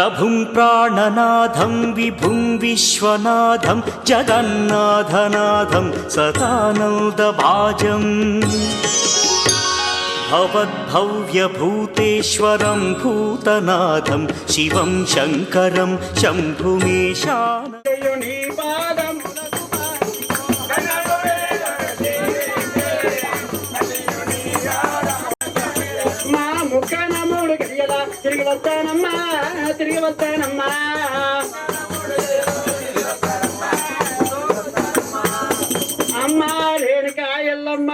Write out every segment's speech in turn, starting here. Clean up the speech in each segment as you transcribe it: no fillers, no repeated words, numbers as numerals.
ప్రభుం ప్రాణనాథం విభుం విశ్వనాథం జగన్నాథనాథం సదానందభాజం భవద్భవ్యభూతేశ్వరం భూతనాథం శివం శంకరం శంభుమేశాన తిరిగి వస్తానమ్మా తిరిగి వస్తానమ్మా అమ్మా రేణుకా ఎల్లమ్మ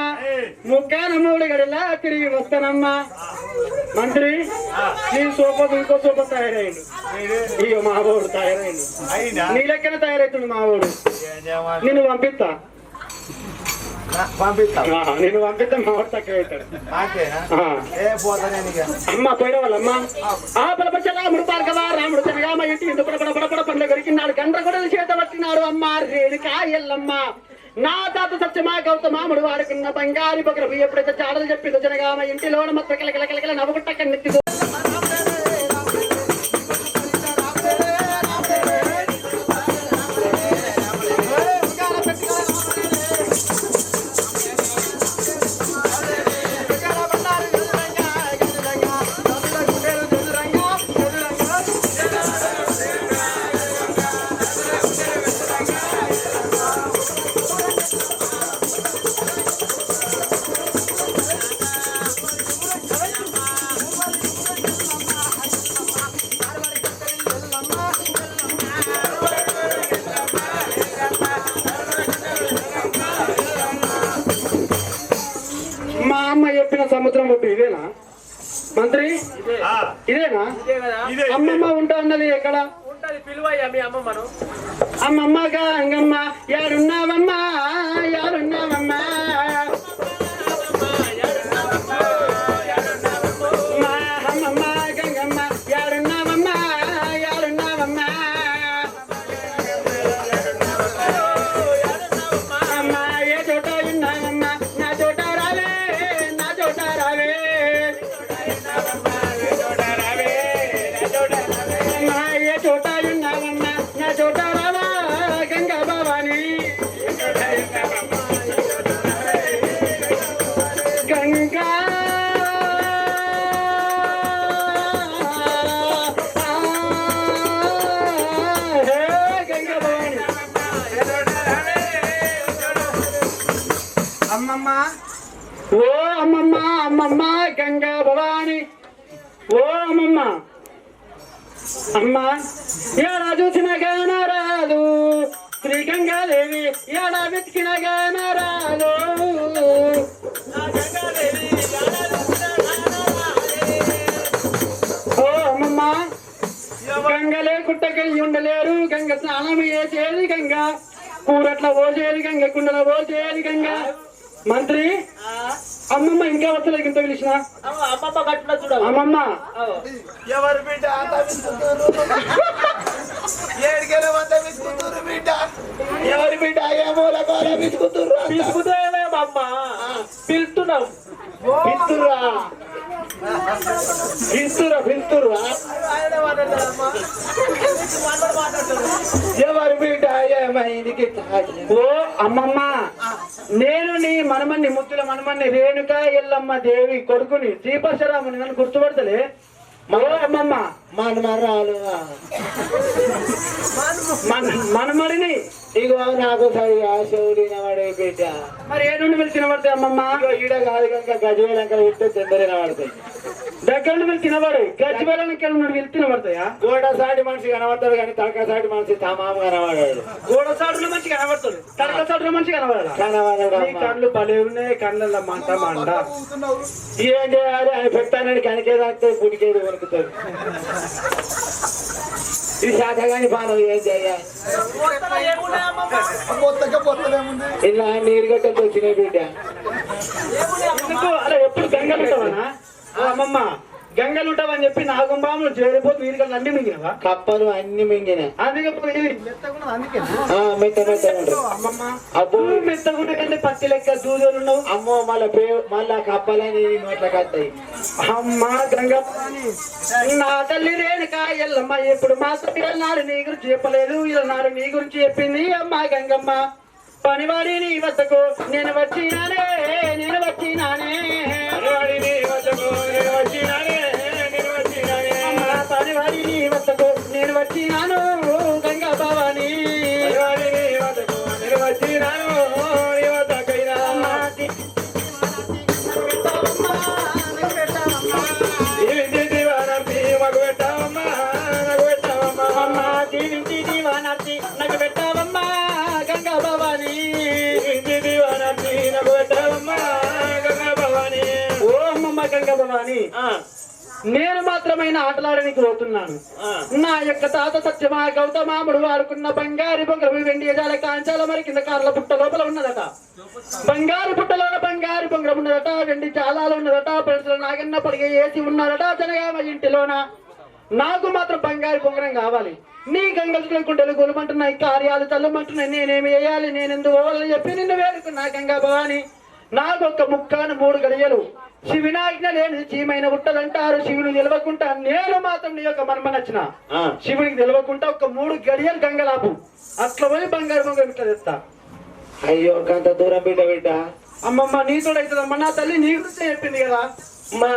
ముక్కాన మూడు గడిలా తిరిగి వస్తానమ్మా. మంత్రి నీ సోప ఇంకో సోప తయారైండు. ఇక మావోడు తయారైండు. నీ లెక్కన తయారైతుండు మావోడు. నిన్ను పంపిస్తా నేను పంపిస్తే మావాడు తక్కువ అవుతాడు. అమ్మ పోయిన వాళ్ళమ్మా ఆ ప్రపంచ రాముడు పార్కవా రాముడు తినగా మా ఇంటి ఇందు పడపడ పండుగ దొరికినాడు. గండ్ర కూడా చేత పట్టినాడు. అమ్మ రేణుకా ఎల్లమ్మ నా తాత సత్యమా గౌతమాముడు వాడుకున్న బంగారి బొగరు ఎప్పుడైతే చాడలు చెప్పిందో జనగా మా ఇంటిలో మొత్తం కిలకిల నవ్వుకుంటా కన్నెత్తి సముద్రం ఒడ్డు ఇదేనా మంత్రి? ఇదేనా? అమ్మమ్మ ఉంటా అన్నది ఎక్కడ? అమ్మమ్మగా అంగమ్మ యాడున్నావమ్మా యాడున్నావమ్మా అమ్మమ్మ గంగమ్మ యాడున్నావమ్మా యాడున్నావమ్మా అమ్మ ఏ చోట ఉన్నావమ్మా నా చోట రావే నా చోట రావే ఏ చోట ఉన్నావమ్మా నా చోట రావా గంగా భవాని గంగా అమ్మమ్మ ఓ అమ్మమ్మ అమ్మమ్మ గంగా భవాని ఓ అమ్మమ్మ అమ్మ ఏడా చూసిన గాన రాదు శ్రీ గంగాదేవి ఏడా వెతికిన గాన రాదు ఓ అమ్మమ్మ గంగలే కుట్టకెళ్ళి ఉండలేరు గంగ స్నానం చేసేది గంగ కూరట్ల పోసేది గంగ కుండల పోసేది గంగ మంత్రి అమ్మమ్మ ఇంకా వస్తలేదు ఇంత పిలిచిన అమ్మమ్మ ఎవరు బిడ్డ ఏడికెళ్ళ వంద విసుకుతురు బిడ్డ ఎవరి బిడ్డ ఏ మూల కోల విసుకుతురు పిలుపుదేమేమమ్మ పిలుస్తున్నావు పిలుతురా పిలుతురా పిలుతురా ఎవరి బిడ్డ ఏమైంది ఓ అమ్మమ్మ నేను నీ మనమన్ని ముత్తుల మనమన్ని రేణుకా ఎల్లమ్మ దేవి కొడుకుని శ్రీపరశురాముని నన్ను గుర్తుపడతలే ఓ అమ్మమ్మ మనమరాలు మనమడిని ఇగో నాకు సరిగా శౌడినవాడే బిడ్డ మరి ఏ నుండి వెళ్ళి తినబడతాయి అమ్మమ్మ ఈడ కాదు కనుక గజవేలంక వింటే తొందరగా పడతాయి దగ్గర నుండి వెళ్ళి తినబడు గజ్జివేలంక నుండి వెళ్ళి తినబడతాయా గోడ సాటి మనిషి కనబడతాడు కానీ తలక సాటి మనిషి తమాము కనబడాడు గోడ సాటులో మంచి కనబడతాడు తలక సాటులో మంచి కనబడాడు కళ్ళు పలే ఉన్నాయి కళ్ళల్లో మంట మంట ఏం చేయాలి ఆయన పెట్టానని కనికేదాస్తే పుడికేది వణుకుతాడు ఇది శాతగాని పానం ఏం చేయాలి ఇలా నీరు గట్టతో వచ్చినాయి బిడ్డ అలా ఎప్పుడు గంగ పెట్టవనా అమ్మమ్మ గంగలు ఉంటావని చెప్పి నాగుంబాములు చేరిపోతు వీరికలు అన్ని మింగినవా? కప్పలు అన్ని మింగినాయి. అందుకే పోయి మెత్తగున్నది అందుకే మెత్త మెత్త అబ్బో మెత్తగుంటే కంటే పత్తి లెక్క దూదలు ఉండవు. అమ్మో మళ్ళా కప్పలని నోట్లకి వస్తాయి. అమ్మా గంగ నా తల్లి రేణుకా ఎల్లమ్మ ఎప్పుడు మా నాడు నీ గురించి చెప్పలేదు, ఇలా నాడు నీ గురించి చెప్పింది అమ్మా గంగమ్మ. పనివాడి నీ వద్దకు నేను వచ్చినానే, నేను వచ్చినానే, పనివాడి నీ వద్దకు నేను వచ్చినానే, నేను వచ్చినానే, పనివాడి నీ వద్దకు నేను వచ్చినాను గంగా భవాని, పనివాడి నీ వద్దకు నేను వచ్చినాను నీ వద్దకైనా మాకు పెట్టావమ్మా, నాకు పెట్టావమ్మా, అమ్మా దీవించి దీవానార్తి నాకు పెట్టావమ్మా గంగా భవాని, దీవానార్తి నాకు పెట్టావమ్మా గంగా భవాని. ఓ అమ్మమ్మ గంగా భవాని, నేను మాత్రమైన ఆటలాడడానికి పోతున్నాను. నా యొక్క తాత సత్యమా గౌతమాముడు వాడుకున్న బంగారు బొంగరం వెండి యజాల కాంచాల మరి కింద కార్ల పుట్ట లోపల ఉన్నదట. బంగారు పుట్టలోన బంగారు బొంగరం ఉన్నదట, వెండి చాలాలు ఉన్నదట, పడుతుల నాగన్న పడిగే ఏసి ఉన్నదట జనగామ ఇంటిలోన. నాకు మాత్రం బంగారు బొంగరం కావాలి. నీ గంగలు కుంటలు గొలుమంటున్నాయి, కార్యాలు చల్లమంటున్నాయి, నేనేమి వేయాలి, నేనెందుకు పోవాలని చెప్పి నిన్ను వేడుకున్నా గంగా భవాని. నాకు ఒక్క ముక్కాను 3 గడియలు శివునాజ్ఞ లేని చీమైన ఉట్టలంటారు. శివుని నిలవకుంటా నేను మాత్రం నీ యొక్క మర్మ నచ్చిన శివునికి నిలవకుంటా ఒక 3 గడియలు గంగలాపు అట్లా పోయి బంగారు బొంగరం ఇట్లా తెస్తా. అయ్యో అంత దూరం బిడ్డ అమ్మమ్మ నీతోడు అవుతుందమ్మా, నా తల్లి నీ గురించి చెప్పింది కదా. మా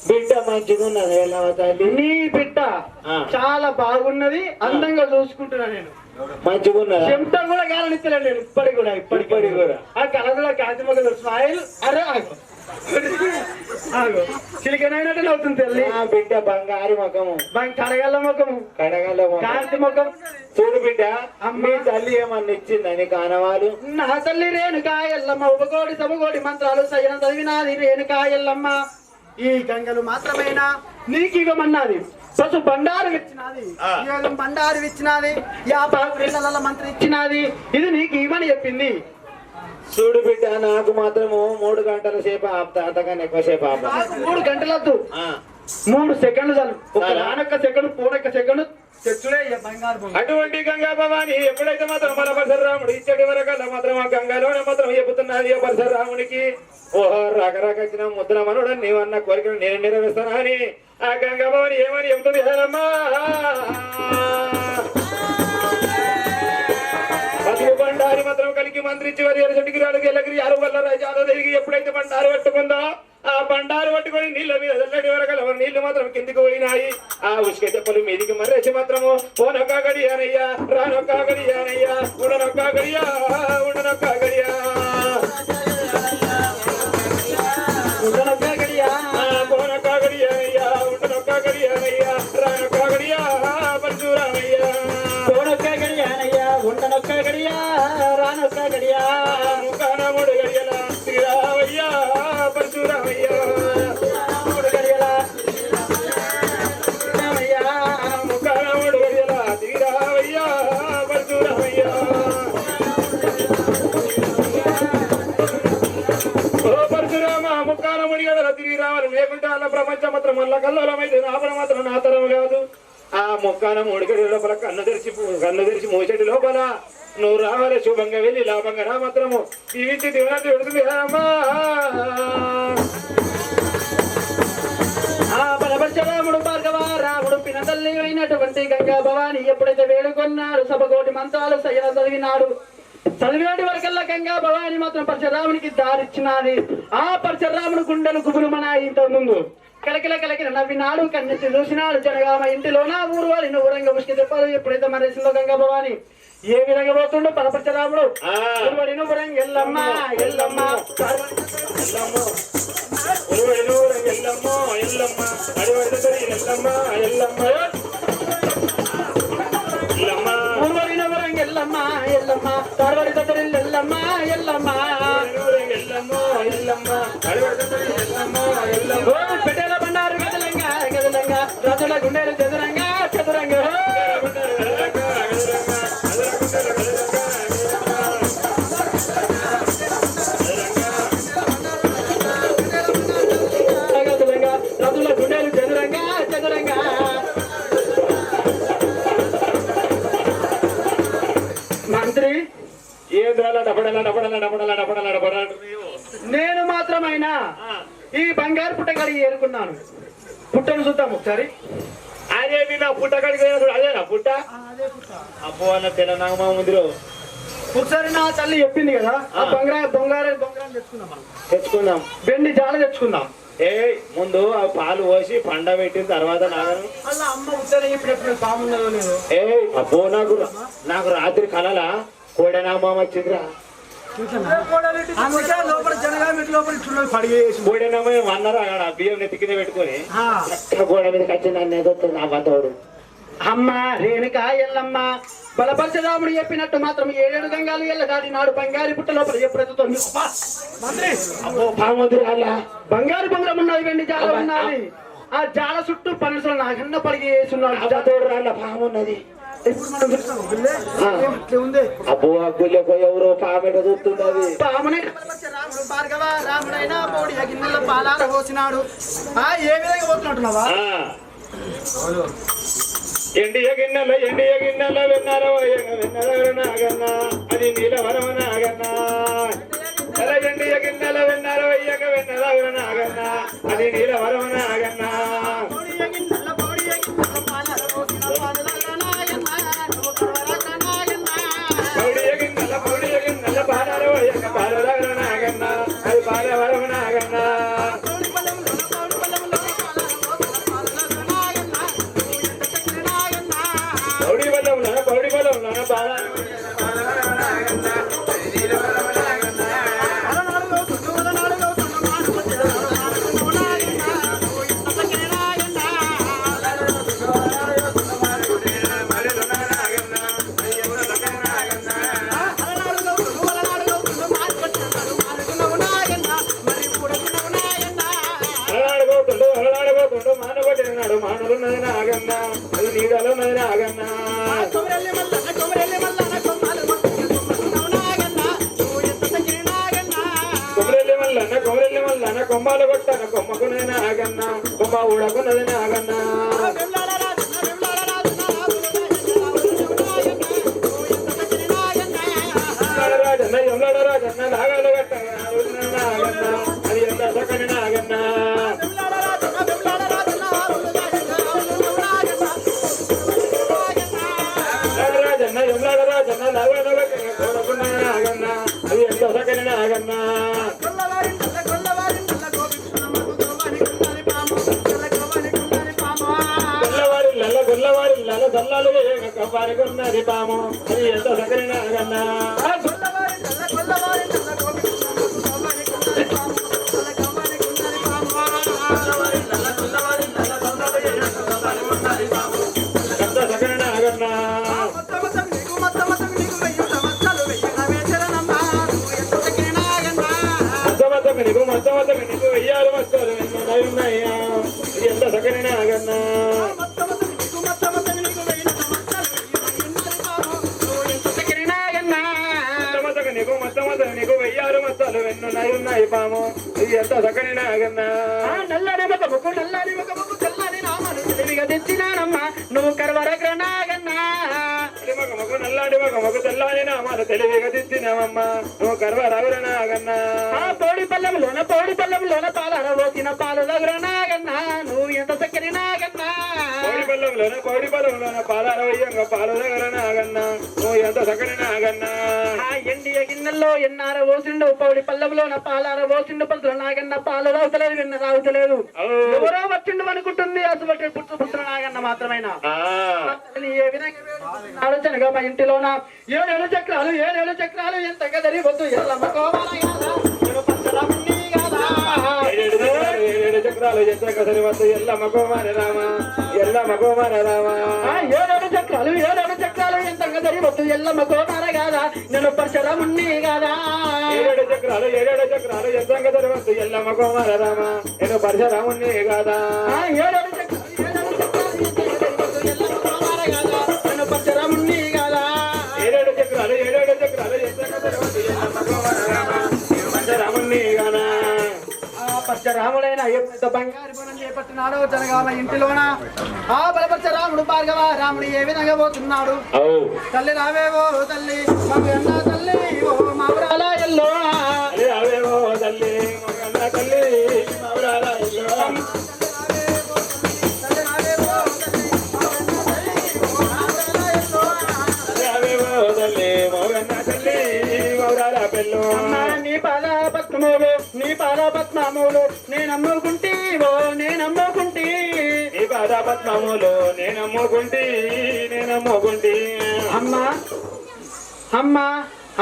బిడ్డ మంచిగా ఉన్నది తల్లి. నీ బిడ్డ చాలా బాగున్నది, అందంగా చూసుకుంటున్నా నేను. మంచిగా ఉన్నది, చెమట కూడా గాలనిస్తలేను నేను ఇప్పటికి కూడా. ఆ కలర్లో కాంతిమొక్క స్మైల్ అరే చిలికనైనట్టు అవుతుంది తల్లి. బిడ్డ బంగారు ముఖము, కడగల్ల ముఖము, కాంతి ముఖం. చూడు బిడ్డ మీ తల్లి ఏమన్నా ఇచ్చిందా నీకు ఆనవాలు? నా తల్లి రేణుకా ఎల్లమ్మ ఉపకోటి సభకోటి మంత్రాలు సైన చదివినాది రేణుకా ఎల్లమ్మ. ఈ గంగలు మాత్రమేనా నీకు ఇవ్వమన్నది. పశు బండారు ఇచ్చినది, బండారు ఇచ్చినది, 50 మంత్రి ఇచ్చినది. ఇది నీకు ఇవ్వని చెప్పింది. చూడు బిడ్డ నాకు మాత్రము 3 గంటల సేపు ఆపుతా, అంతకన్నా ఎక్కువ సేపు ఆపుతా. 3 గంటలద్దు, 3 సెకండ్లు చాలు. ఒక నానొక్క సెకండ్, పోనొక్క సెకండ్ తెచ్చుడే బంగారు. అటువంటి గంగా భవాని ఎప్పుడైతే మాత్రం మన పరశురాముడు ఇచ్చటి వరకల్లా మాత్రం ఆ గంగాలోనే మాత్రం చెబుతున్నది పరశురామునికి. ఓహో రకరక వచ్చిన ముద్ర మనుడు నీవన్న కోరికలు నేను నెరవేరుస్తాను అని ఆ గంగా భవాని ఏమని చెబుతుంది హేరమ్మా. పసుపు బండారి మాత్రం కలిగి మంత్రించి వారి ఎరసటికి రాడు ఎల్లగిరి 6 వల్ల రాజాలో తిరిగి ఎప్పుడైతే బండారు పట్టుకుందో ఆ బండారు పట్టుకొని నీళ్ళ మీద చల్లటి వరకల నీళ్లు మాత్రం కిందికి పోయినాయి. ఆ ఉసుక చెప్పలు మీదికి మర్రేసి మాత్రము పోనొక్క గడియానయ్యా, రానొక్క గడియానయ్యా, ఉండనొక్క గడియా, ఉండనొక్క గడియా, ఉండనొక్క గడియా, పోనొక్క గడియానయ్యా, ఉండనొక్క గడియానయ్యా, రానొక్క గడియా పరశురామయ్యా, పోనొక్క గడియానయ్యా, ఉండనొక్క గడియా, రానొక్క గడియా, ముఖాన 3 గడియల శ్రీరామయ్యా పరశురామయ్యా, 3 గడియల ముఖాన 3 గడియల శ్రీరామయ్యా పరశురామయ్యా. ఓ పరశురామ ముఖాన 3 గడియల శ్రీరామని లేకుంటే అల్ల ప్రపంచం మాత్రం మళ్ళా కల్లోలమైతే నాపన మాత్రం నా తరం కాదు. ఆ ముఖాన 3 గడియల లోపల కన్ను తెరిచి మూసేటి లోపల నువ్వు రావాలి శుభంగా వెళ్ళి లాభంగా రా మాత్రము దీవించి దివనాన్ని పెడుతుంది అమ్మా. ఆ బలపరశురాముడు భార్గవ రాముడు పినతల్లి అయినటువంటి గంగా భవాని ఎప్పుడైతే వేడుకొన్నాడు సభకోటి మంత్రాలు సైన చదివినాటి వరకల్లా గంగా భవాని మాత్రం పరశురామునికి దారిచ్చినది. ఆ పరశురాముడు గుండెలు గుబురుమనాయి. ఇంత ముందు కలకిల నవ్వినాడు, కన్నెత్తి చూసినాడు. జనగామ ఇంటిలోన ఊరు వారి ఊరంగా ముసుకి చెప్పారు. ఎప్పుడైతే మరేసిందో గంగా భవాని ఏ విధంగా పోతుండో పరపరశురాముడు ఎల్లమ్మ ఎల్లమ్మ ఎల్లమ్మ తారవాడి దగ్గర ఎల్లమ్మ ఎల్లమ్మ పెట్టేల బండారు గదలంగా గదలంగా రాజుల గుండెలు చదురంగా చదురంగా రాజుల గుండెలు నేను మాత్రమైనా ఈ బంగారు పుట్టగడికి ఏరుకున్నాను. పుట్టను చూద్దాం ఒకసారి. అదేంటి నా పుట్ట కడిగి అదే నా పుట్ట అబ్బో అన్న తెలంగాణ ముందులో ఒకసారి నా తల్లి చెప్పింది కదా, ఆ బంగారం తెచ్చుకుందాం. వెండి జాల తెచ్చుకుందాం. ఏ ముందు ఆ పాలు పోసి పండ పెట్టిన తర్వాత నాగను అలా అమ్మ ఉత్తరే ఇప్పుడు బాగున్నదో లేదు. ఏ అబ్బో నాకు రాత్రి కలలా కోడెనామా వచ్చిందిరా. లోపల జనగామిటి లోపల పడిగేసి కోడెనామా అన్నారా అక్కడ బియ్యం నెత్తి కింద పెట్టుకొని గోడ మీదకి వచ్చి నన్ను ఏదో నా బంధువుడు అమ్మ రేణుక ఎల్లమ్మ బలపరచరాముడు చెప్పినట్టు మాత్రం 7 గంగాలు ఎల్ల దాటినాడు బంగారు పుట్ట లోపల ఎప్పుడెత్తుతుంది. బంగారు బంగారం ఉన్నది, వెండి జాల ఉన్నది. ఆ జాల చుట్టూ పనసలు నాగన్న పడిగేస్తున్నాడు. పాము ఉన్నది. ఉంది అబ్బో ఆ గుళ్ళకు ఎవరో పామెట చూస్తున్నది. పామునే రాముడు భార్గవ రాముడైనా పోడి గిన్నెల పాలాల పోసినాడు. ఏ విధంగా పోతున్నట్టున్నావా? ఎండియ గిన్నెల వెన్నారో వెన్నర నాగన్న అది నీలవరమ నాగన్న. ఎండియ గిన్నెల వెన్నారో అయ్యక వెన్నర నాగన్న అది నీలవరమ నాగన్న. పౌడియ గిన్నెల పాలారో అయ్యక పాలవర నాగన్న అది పాలవరమ నాగన్న. మానలున్నది నాగన్న అది నీడలున్నది నాగన్న. కొమరెల్లి మల్లన్న కొమ్మాలు కొట్టన కొమ్మకున్నది నాగన్న కొమ్మ ఊడకున్నది నాగన్న. రాజన్న నాగాలు కట్ట నాగన్న అది ఎంత సకని నాగన్న. అది ఎంత సకని నాగన్న. గొల్లవారి సల్లాలు కవ్వారికి ఉన్నది పాము అది ఎంత సకని నాగన్న. ఎంత సకని నాగన్న. నీకు వెయ్యాలి మస్తాలు ఉన్నాయా ఇది ఎంత సకని నాగన్న. నీకు వెయ్యారు మస్తాలు ఉన్నాయి పాము ఇది ఎంత సకని నాగన్న. నల్లని ముఖము తెల్లని నామను తెలివిగా తెచ్చినానమ్మా నువ్వు కరవరగ్ర నాగన్న. నల్లాడి మగ తెల్లని నామాలు తెలివిగా తెచ్చినామమ్మా నువ్వు కరవరగ్ర నాగన్న. పౌడి పల్లెంలోన పాలన పోసిన పాలు దగ్గర నాగన్న నువ్వు ఎంత చక్కని నాగన్న. పౌడి పొలంలోన పాలరవయ్యంగా పాలు దగ్గర నాగన్న నువ్వు ఎంత సకని నాగన్న. ఎండియ గిన్నెల్లో ఎన్నార పోసిండు పౌడి పల్లెంలోన పాలార పోసిండు పంతులు నాగన్న పాలు రావుతలేదు వెన్న రావుతలేదు. ఎవరో వచ్చిండు అనుకుంటుంది అసలు పుత్ర నాగన్న మాత్రమేనా. ఏ విధంగా ఆలోచనగా మా ఇంటిలోన 7 చక్రాలు ఎంత గదరి వద్దు ఎల్లమ్మ కోమలయ్యాలా చక్రాలు ఎత్తకసరి వద్దు ఎల్లమ్మ కోమారి రామ ఎల్లమ్మ కోమారి రామ. 7 చక్రాలు ఎంత గదరి వద్దు ఎల్లమ్మ కోమార కాదా నేను పరశురాముణ్ణి కాదా. 7 చక్రాలు ఎంత గదరి వద్దు ఎల్లమ్మ కోమారి రామ నేను పరశురాముణ్ణి కాదా. 7 చక్రాలు నేను పరశురాముణ్ణి కాదా. 7 చక్రాలు ఎంత గదరి వద్దు ఎల్లమ్మ కోమారి రామ నేను పరశురాముణ్ణి కాదా. పరశురాముడైన పెద్ద బంగారు గుణం చేపట్టినాడో జనగామ ఇంటిలోన ఆ బలపరచ రాముడు భార్గవ రాముడు ఏ విధంగా పోతున్నాడు. తల్లి రావేవో తల్లి తల్లి ఓ పరుశూరాల పెళ్ళు అమ్మా నీ పాదపద్మములు నీ పాదపద్మములు నేనమ్ముకుంటీవో నేనమ్ముకుంటీ నీ పాదపద్మములు నేనమ్ముకుంటీ అమ్మా అమ్మా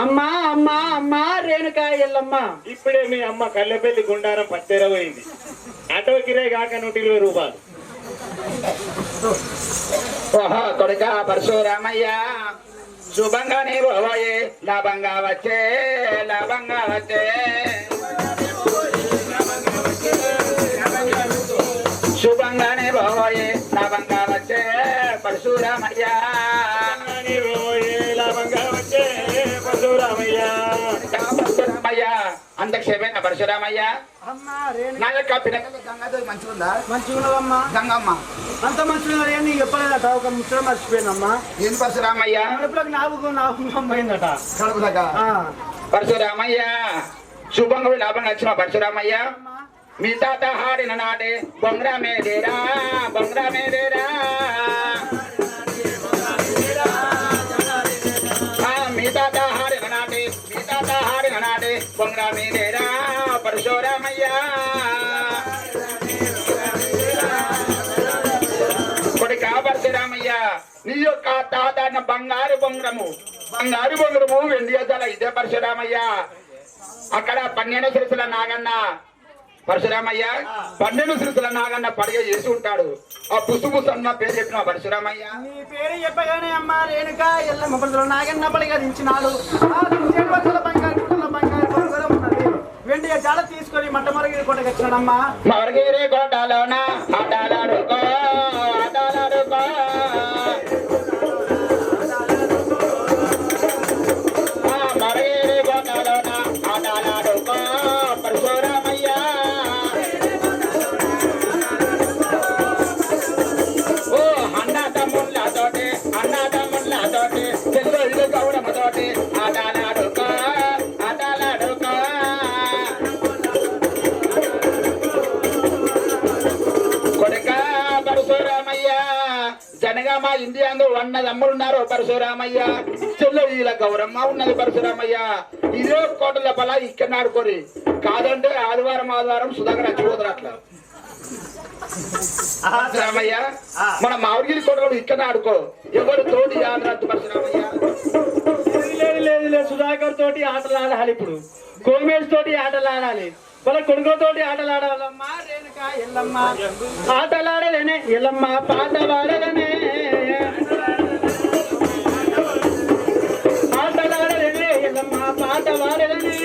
అమ్మా అమ్మా అమ్మా రేణుకా ఎల్లమ్మ ఇప్పుడే మీ అమ్మ కళ్ళెపల్లి గుండారం పత్తెరపోయింది ఆటో కిరాయి కాక 120 రూపాయలు. ఓహో కొడుక పరశురామయ్య శుభంగానే పోవాయే లాభంగా వచ్చే శుభంగానే పోవాయే లాభంగా వచ్చే పరశురామయ్య పరశురామయ్య అంతక్షేమైన పరశురామయ్య అమ్మా రేణు నా యొక్క పిల్లలు గంగాదేవి మంచిగుందా మంచిగున్నవమ్మా గంగమ్మ అంత మంచిగా అని చెప్పలేదట ఒక ముచ్చట మర్చిపోయినమ్మా ఏం పరశురామయ్య కడుపులోకి నాకు పోయిందట కడుపులక పరశురామయ్య శుభంగా లాభంగా వచ్చిన పరశురామయ్య మీ తాత హాడిన నాటే బొంగరా మేడేరా మీ తాత హాడిన నాటే బొంగరా మేడేరా పరశురామయ్య కొడుక పరశురామయ్య నీ యొక్క తాత బంగారు బొంగరము వెండి అద్దాల ఇదే పరశురామయ్య అక్కడ 12 సిరసుల నాగన్న పరశురామయ్య 12 సిరసుల నాగన్న పడిగ చేసి ఉంటాడు ఆ పుసుబుసు అన్న పేరు చెప్పిన పరశురామయ్య నీ పేరు చెప్పగానే అమ్మా రేణుకా ఎల్లమ్మ పడుతున్న నాగన్న పడిగా దించినాడు ఆ దించేడు వర్షాల బంగారు బొంగరం ఉన్నది వెండి చాలా తీసుకొని మట్టమరగిరి కొట్టకొచ్చినాడమ్మా మరగిరి కోటలోన ఆటలాడుకో మరగిరి కోటలోన ఆటలాడుకో పరశురామయ్య ఓ అన్నదమ్ముళ్ళతోటి చెల్లు గౌడమ్మతోటి ఆటలాడుకో కొడుక పరశురామయ్య జనగామ ఇండియాలో 100 తమ్ములున్నారు పరశురామయ్య చెల్లు వీళ్ళ గౌరమ్మ ఉన్నది పరశురామయ్య ఇదే కోటల బల ఇక్కడ ఆడుకోరి కాదంటే ఆదివారం సుధాకర్ అచ్చిపోతారు అట్లా పరశురామయ్య మన మామిడిగిరి కోటలు ఇక్కడ ఆడుకో ఎవరు తోటి ఆడరాదు పరశురామయ్య లేదు సుధాకర్ తోటి ఆటలు ఆడాలి ఇప్పుడు కోమేష్ తోటి ఆటలు ఆడాలి వాళ్ళ కొడుకులతోటి ఆటలాడాలమ్మా రేణుకా ఎల్లమ్మ ఆటలాడలేనే ఎల్లమ్మ పాట పాడలేనే ఆటలాడలేనే ఎల్లమ్మ పాట పాడలేనే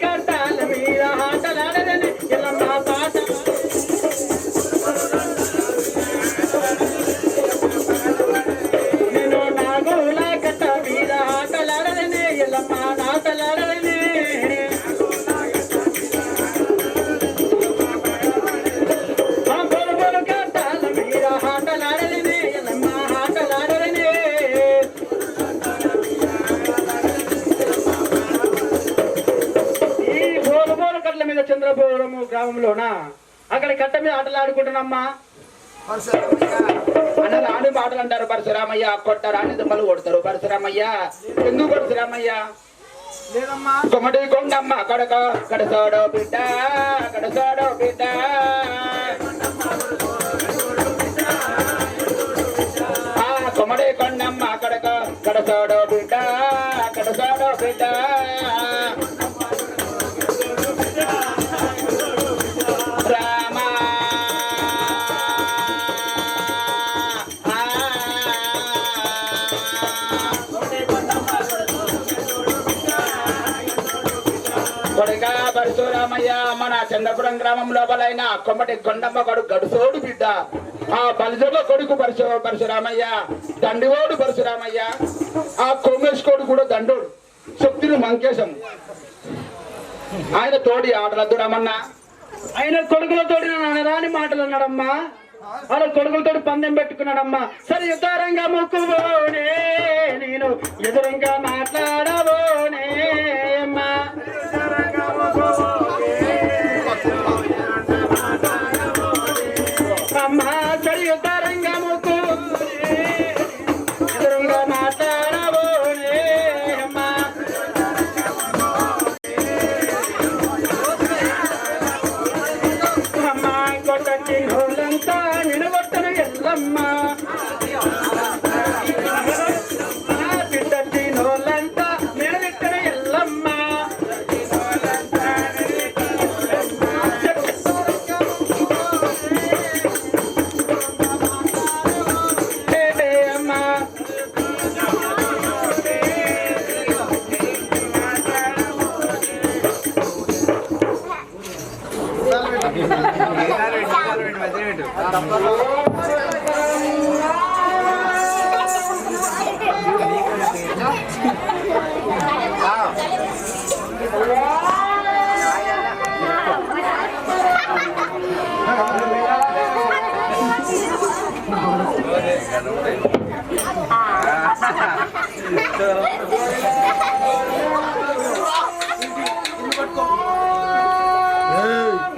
కట్టాల మీద ఆటలాడలేనే ఎల్లమ్మ పాట నేను నాగుల కట్ట మీద ఆటలాడలేనే ఎల్లమ్మ ఆటలాడలేనే బొలు కట్టాల మీద ఆటలాడలేనే ఎల్లమ్మ ఆటలాడలేనే ఈ బోలు కట్ల మీద చంద్రపురము గ్రామంలోనా అక్కడ కట్ట మీద ఆటలాడుకుంటున్నామ్మా అన్న రాని పాటలు అంటారు పరశురామయ్య కొట్ట రాని దుమ్మలు కొడతారు పరశురామయ్య ఎందుకు పరశురామయ్య లేదమ్మా కొమటి కొండమ్మ కడసోడో బిడ్డ కొమటి కొండమ్మ కడసోడో బిడ్డ రామ కొడుక పరశురామయ్య మన చంద్రపురం గ్రామం లోపలైన కొమ్మటి కొండమ్మ కొడుకు గడుసోడు బిడ్డ ఆ బలిజల కొడుకు పరశురామయ్య దండివాడు పరశురామయ్య ఆ కోమేష్ కొడుకు కూడా దండోడు శక్తిని మంకేశం ఆయన తోడి ఆటలద్దురామన్నా ఆయన కొడుకులతోటి రాని మాటలు అన్నాడమ్మా వాళ్ళ కొడుకులతోటి పందెం పెట్టుకున్నాడమ్మా సరే యుతారంగా మొక్కుబోనే నేను ఎదురంగా మాట్లాడబోనే అమ్మా అమ్మా సరే యుతారంగా మొక్కుబోనే ఎదురంగా మాట్లాడబోనే అమ్మా అమ్మా కొట్టకి నోళ్ళంతా నిలబొట్టను ఎల్లమ్మ తిట్టచ్చి నోళ్ళంతా నిలబెట్టను ఎల్లమ్మ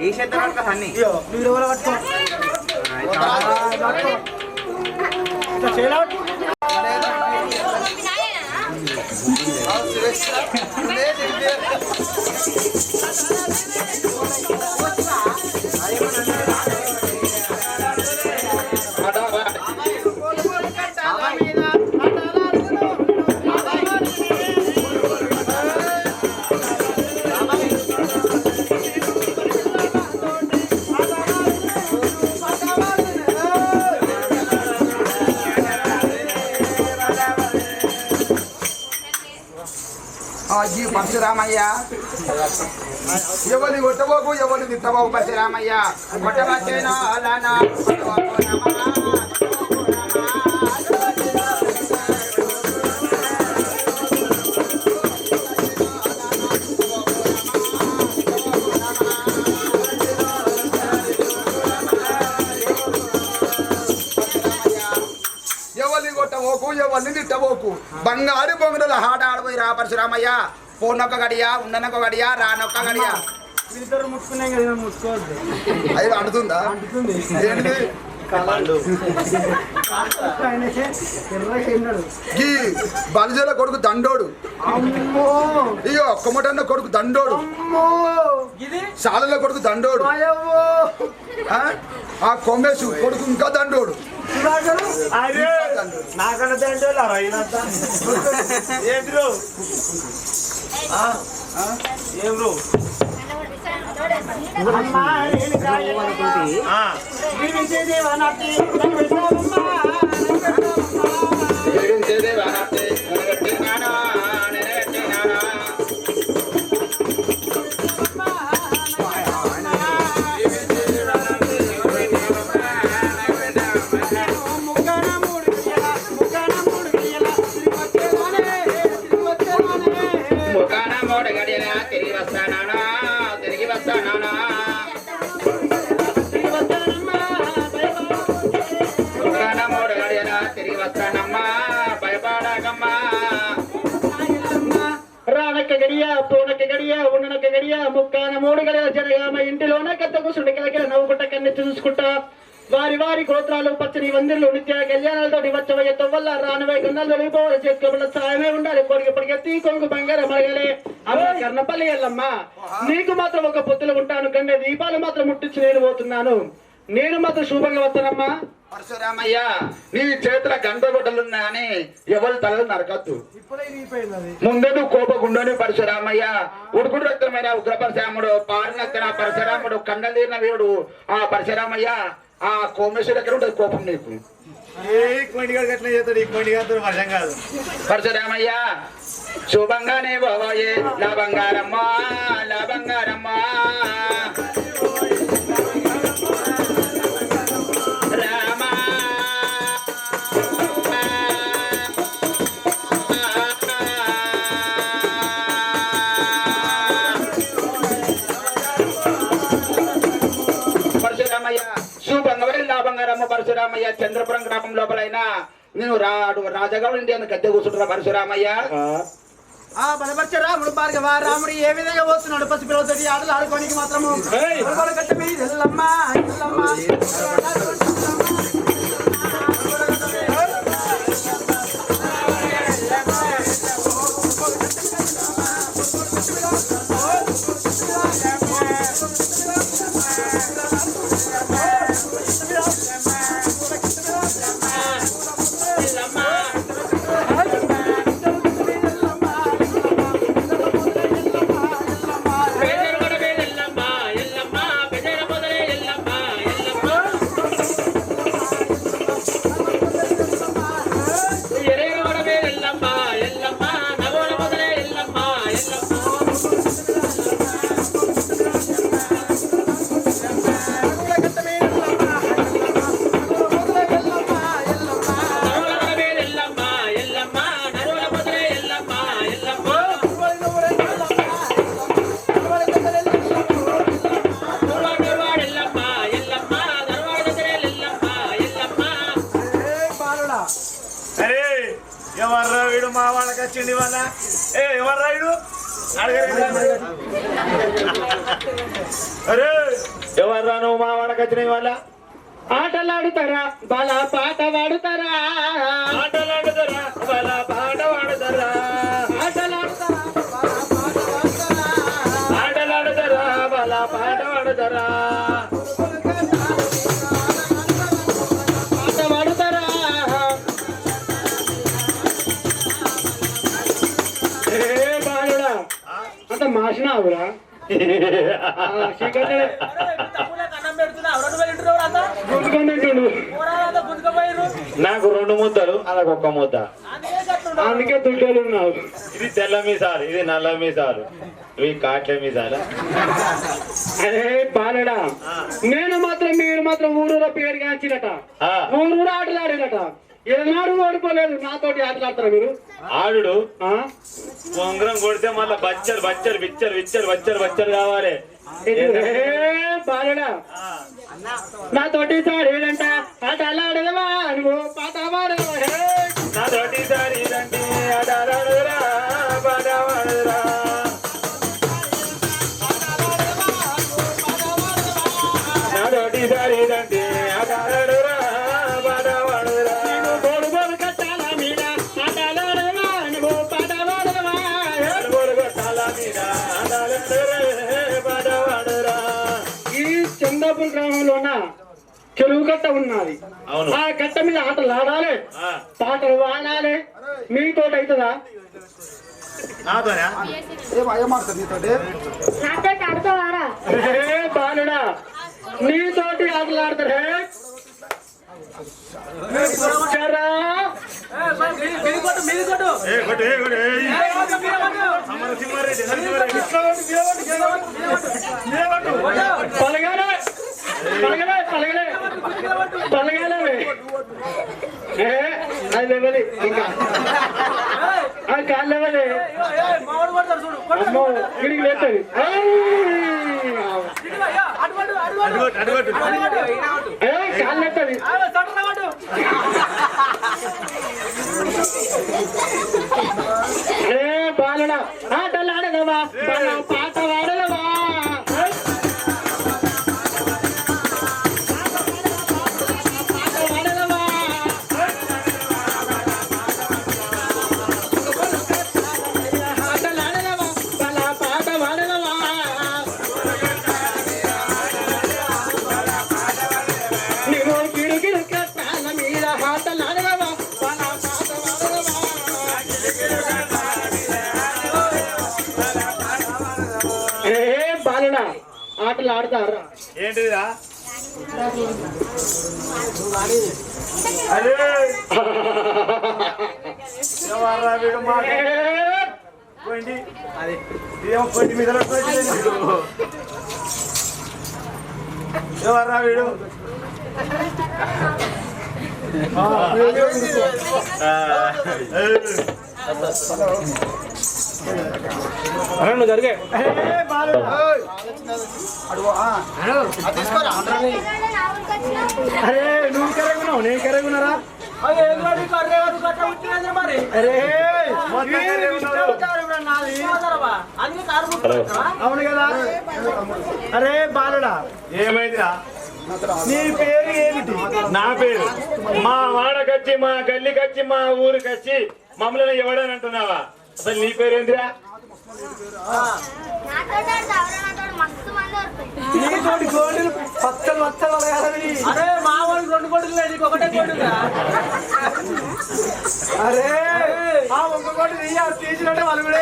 ఈ చేత పట్టుకో అన్ని పరశురామయ్య ఎవరిని కొట్టబోకు ఎవరిని తిట్టబోకు పరశురామయ్య కొట్టవచ్చేనో అలానా ఎవరిని కొట్టబోకు ఎవరిని తిట్టబోకు బంగారు బొంగుల హాట ఆడబోయి రా పరశురామయ్య పోనొక్క గడియా ఉండనొక్క గడియా రానొక్క గడియా ముట్టుకున్నాయి కదా ముట్టుకోవద్దు అది అంటుతుందా ఏంటి ఈ బలిజల కొడుకు దండోడు ఇయో కొమ్మటన్న కొడుకు దండోడు శాలలో కొడుకు దండోడు ఆ కొమ్మేసు కొడుకు ఇంకా దండోడు నాకన్నా దండోళ్ళు ఏం రో రానక్క గడియ పోనక్క గడియ ఉండనక్క గడియ ముక్కాన మూడు గడియ జనగామ ఇంటిలోనే కత్త కూర్చుండి కిలకిల నవ్వుకుంటా కన్నెత్తి చూసుకుంటా వారి వారి గోత్రాలు పచ్చని వందిర్లు నిత్య కళ్యాణాలతో వచ్చవయ్యతో వల్ల రానవై గంధాలు తొలగిపోవాలి చేసుకోవడం సాయమే ఉండాలి కొడుకు పొడిగెత్తి కొడుకు బంగారం అడగలే అమ్మ కర్ణపల్లి ఎల్లమ్మ నీకు మాత్రం ఒక పొత్తులు ఉంటాను కన్నే దీపాలు మాత్రం ముట్టించి నేను పోతున్నాను నేను మాత్రం శుభంగా వస్తానమ్మా పరశురామయ్య నీ చేతుల గంటగొడ్డలున్నాయని ఎవరు తలలు నరకద్దు ముందే నువ్వు కోపగుండని పరశురామయ్య ఉడుకుడు రక్తమైన ఉగ్ర పరశురాముడు పారినత్తన పరశురాముడు కండలు తీరిన వీరుడు ఆ పరశురామయ్య ఆ కోమేశ్వర దగ్గర ఉంటుంది కోపం నీకు పరశురామయ్య శుభంగానే బాబాయే నా బంగారమ్మా నా బంగారమ్మా పరశురామయ్య చంద్రపురం గ్రామం లోపలైనా నేను రాజగౌడ ఇంటి గద్దె కూర్చుంటున్నా పరశురామయ్య రాముడు భార్గవ రాముడు ఏ విధంగా పోతున్నాడు పసిపిల్లతోటి ఆటలు ఆడుకోనికి మాత్రము వీడు మా వాళ్ళకి వచ్చింది వాళ్ళ ఎవరు రాయుడు అరే ఎవరు రా నువ్వు మా వాళ్ళకి వచ్చిన వాళ్ళ ఆటలాడుతారా బాలా పాట పాడుతారా ఆటలాడుతారా వాళ్ళ పాట పాడుతారా ఆటలాడుతారా వాళ్ళ పాట పాడుతారా పాట పాడుతారా బాలుడా అంత మాసినావురా నాకు 2 ముద్దలు అలాగ 1 ముద్ద అందుకే దుడ్డలు ఉన్నావు ఇది తెల్ల మీసాలు ఇది నల్ల మీసాలు ఇవి కాట్ల మీసాల అరే బాలడా నేను మాత్రం మీరు మాత్రం ఊరూరా పేరు కాంచినట ఊరూరా ఆటలాడినట ఏనాడు ఓడిపోలేదు నాతోటి ఆటలాడతారా మీరు ఆడు ఉంగరం కొడితే మళ్ళీ బచ్చలు బచ్చలు బిచ్చలు బిచ్చలు బచ్చలు బచ్చలు కావాలి బాలడా నాతోటి సార్ ఏదంట ఆటలాడదవా నువ్వు పాట పాడదవా నాతోటి సార్ ఏదంటే ఆటలాడదురా పాట పాడదురా నాతోటి సార్ ఏదంటే ఆటలాడదురా పాట పాడదురా గోడు కట్టాల మీద ఆటలాడదవా నువ్వు పాట పాడదవా కట్టాల మీద ఆటలాడదురా పాట పాడదురా ఈ చందాపూర్ గ్రామంలోన చెరువు కట్ట ఉన్నది అవును. ఆ కట్ట మీద ఆటలు ఆడాలి పాటలు పాడాలి మీతో అవుతుందా నాతోనే ఏమాడుతుంది నీతోటి బాలుడా నీతోటి ఆటలు ఆడతారే పలగాలే పలగలే పలగలే పలగాలే అది లేవలి ఇంకా అది కాదు లేవలే అమ్మో గిడికి లేస్తుంది కాళ్ళు లేస్తుంది అరే బాలడా ఆటలు ఆడదవా బాల పాట వాడదవా ఆటలు ఆడతారా ఏంటిదా అరే వీడు మా పోయింది అది ఇదేమో పొట్టి మీద ఎవర్రా వీడు నువ్వు జరిగే అరే నువ్వు కరెగున్నావు నేను కరెగున్నారా అవును కదా అరే బాలుడా ఏమైందిరా నీ పేరు ఏమిటి నా పేరు మా వాడకొచ్చి మా గల్లికొచ్చి మా ఊరికొచ్చి మమ్మల్ని ఎవడని అంటున్నావా అసలు నీ పేరు ఏంటిరా నీతోటి గోడలు పచ్చలు పచ్చలు అరే మా వాళ్ళు 2 కోట్లు లేదు ఒకటే కోటు అరే ఆ 1 కోటి తీసినట్టే వాళ్ళు కూడా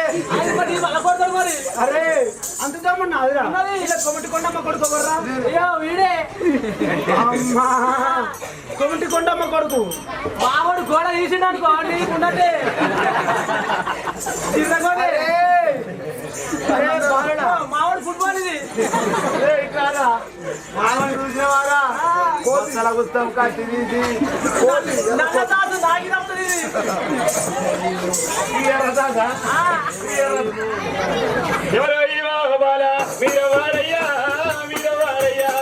మరి అరే అంత దమ్మన్నా అదిరా కొమటి కొండమ్మ కొడుకు ఎవర్రా అయ్యో వీడే అమ్మా కొమటి కొండమ్మ కొడుకు మావాడు గోడ తీసినానుకో నీకున్నట్టే మావాడు ఫుట్బాల్ ఇది మామని చూసినవారా కోతల గుత్తం కట్టి తీసి ఎవరో ఈ బాల వీరవారయ్యా వీరవారయ్యా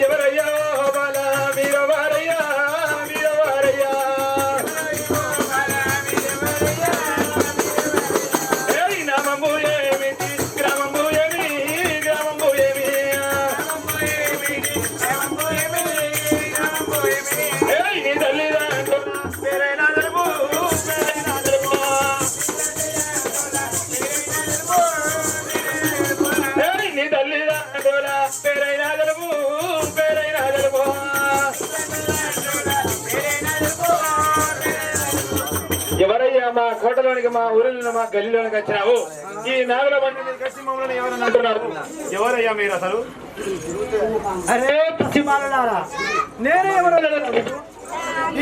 ఎవరయ్యా బాల వీరవారయ్యా మా కోటలోనికి మా ఊరిలో మా గల్లీలోనికి వచ్చినావు. ఈ నాగుల బండి మీద కట్టి మమ్మల్ని ఎవరన్నా అంటున్నారు. ఎవరయ్యా మీరు అసలు? అరే పశ్చిమాలలారా, నేనే ఎవరు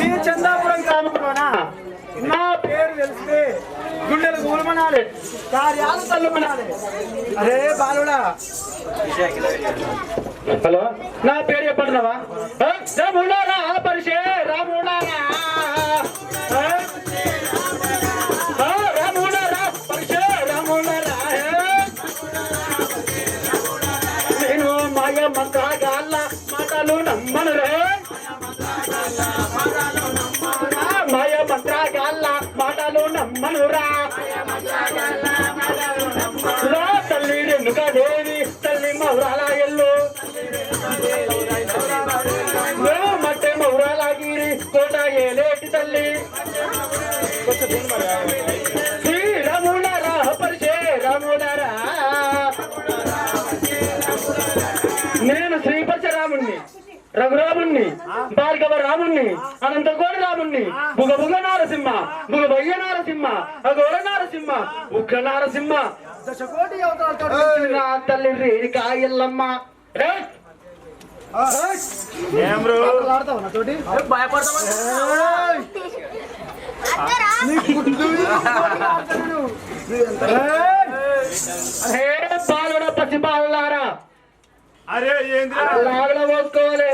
ఈ చందాపురం గ్రామంలోన నా పేరు తెలిస్తే గుండెలు గూలమనాలి, కార్యాలు తల్లుమనాలి. అరే బాలుడా, హలో, నా పేరు చెప్పంటున్నావా? రాముడారా పరిచే రాముడారా, రాముడారా పరిచే రాముడారా. నేను మాయ మంత్రగాళ్ళ మాటలు నమ్మను రే, మాయ మంత్రగాళ్ళ మాటలు నమ్మనురా. తల్లి రెన్నుక దేవి తల్లి మౌరాల ఎల్లు మట్టె మౌరాల గిరి కోట ఏలేటి తల్లి శ్రీరాముడారా పరిచే రాముడారా. నేను శ్రీపరశరాముణ్ణి, రఘురాముణ్ణి, భార్గవ రాముణ్ణి, అనంతకోటి రాముణ్ణి, బుగ బుగ నారసింహ, బుగ బయ్య నారసింహ, అఘోర నారసింహ, ఉగ్ర నారసింహ, దశకోటి అవతారాలు నా తల్లి రేణుకా ఎల్లమ్మ. ఏం బ్రో నాతోటి పాల్గొన పచ్చి పాలలారా. అరే ఏంది లాగడ పోసుకోవాలి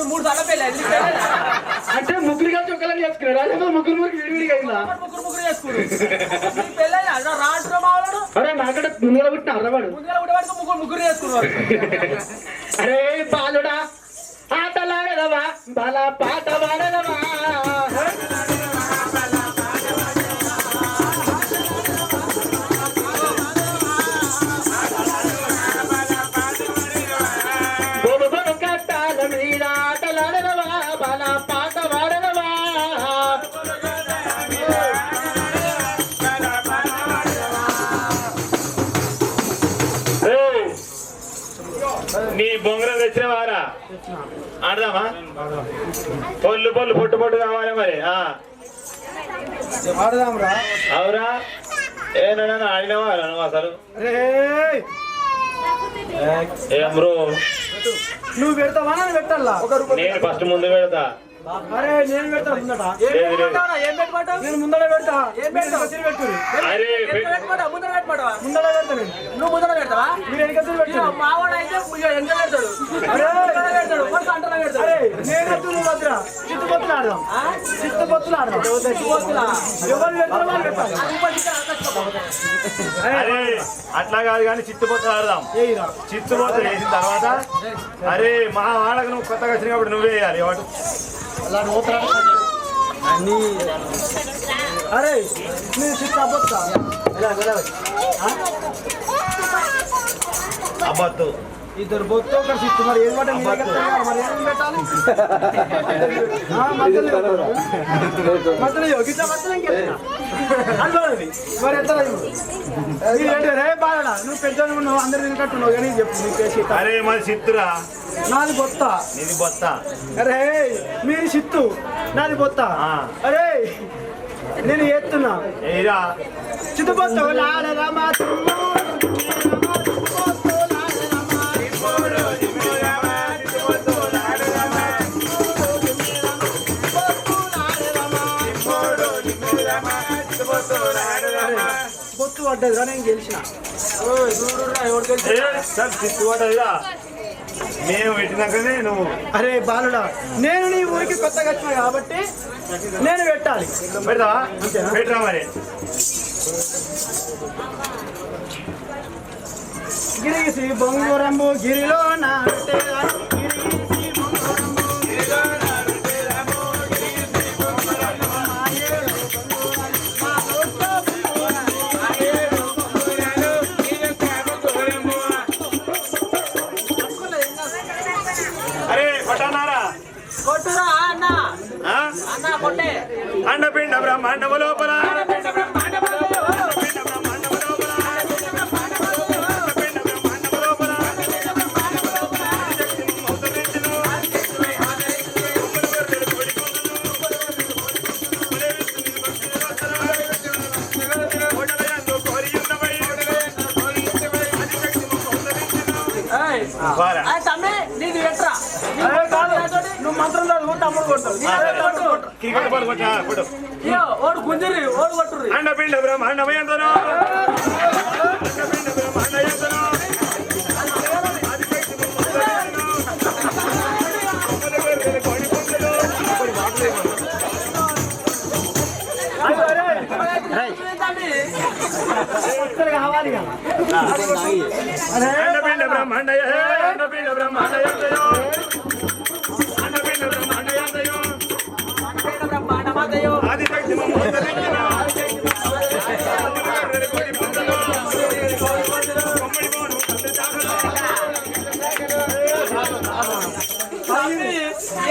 మూడు సార్లు పెళ్ళి అంటే ముగ్గురుగా చొక్కలని చేసుకున్నారు. అదే ముగ్గురు విడివిడిగా అయిందా? ముగ్గురు చేసుకున్నారు పెళ్ళైనా రాష్ట్రం మావాడు. అరే నాకడ ముందుగా పుట్టిన అర్రవాడు ముగ్గురు చేసుకున్నారు. అరే బాలుడా ఆటలాడదవా బల పాట వాడదవా. కట్టాల మీద ఆటలాడదవా బల పాట వాడదవా. నీ బొంగరం తెచ్చిన వారా ఆడదామా? పొల్లు పొల్లు పొట్టు పొట్టు కావాలి మరి. ఆడదాంరా. అవురా ఏనా ఆడినవా నువ్వు అసలు? ఏం బ్రో నువ్వు పెడతావా నేను పెట్టాలా? నేను ఫస్ట్ ముందు పెడతా. అరే నేను పెడతా ముందట. లేదు, లేదు. నేను ముందర పెడతా. పెట్టు అరే ముందర పెట్టమంటావా? ముందర పెడతా నేను. నువ్వు ముందర పెడతావా? మీరు ఎన్నికలు పెట్టు. మావాడు అయితే ఎంత పెడతాడు? అరే పెడతాడు కొంచెం అంటనే పెడతాడు. అరే నేను నువ్వు వద్దురా. చిత్తుపత్తులు ఆడదాం. చిత్తుపత్తులు ఆడదాం. ఎవరు పెడతారో వాళ్ళు పెట్టాలి. అరే అట్లా కాదు కానీ చిత్తుపోతలు ఆడదాం. ఏయిరా చిత్తుపోతలు వేసిన తర్వాత అరే మా వాళ్ళకు నువ్వు కొత్తగా వచ్చినప్పుడు నువ్వే వేయాలి. వాడు అలా పోతా. అరే నేను చిత్తు అబ్బొస్తా. అబ్బద్దు ఇద్దరు బొత్తు ఒకరు చిత్తు. మరి ఏం మాట మరి ఏం పెట్టాలి? మధ్యలో గిట్లా మధ్యలో ఇంకెత్తున్నా మరి ఎంత రే బాగా నువ్వు పెద్ద నువ్వు అందరు తినకట్టున్నావు కానీ చెప్పు నీ పేరు. అరే మరి చిత్తురా. నాది బొత్త. నీది బొత్త. అరే మీరు చిత్తు నాది బొత్త. అరే నేను ఎత్తున్నా ఏరా చిత్తు బొత్త. బొత్తు పడ్డది కానీ నేను గెలిచిన. చిత్తుపడ్డదిరా మేము పెట్టినాకనే నువ్వు. అరే బాలుడా నేను నీ ఊరికి కొత్తగా వచ్చినా కాబట్టి నేను పెట్టాలి. పెడతావా? పెట్టరా మరి. గిరిగిసి బొంగురంబు గిరిలో నా అరే కొట్టన్నారా? కొట్టురా అన్న అన్న కొట్టే అండపిండ బ్రహ్మాండము లోపల అరే తమ్మి నీకు ఎట్రా నువ్వు మంత్రం చదువు తమ్ముడు కొడతాడు ఇయ్యో ఓడు గుంజిరి ఓడు కొట్టుర్రి అండపిండ బ్రహ్మాండమయంతను అండపిండ బ్రహ్మాండయంతను అండపిండ బ్రహ్మాండయ అండపిండ బ్రహ్మాండయంతయో అండపిండ బ్రహ్మాండయంతయో ఆదిశక్తి మమ్మల్ని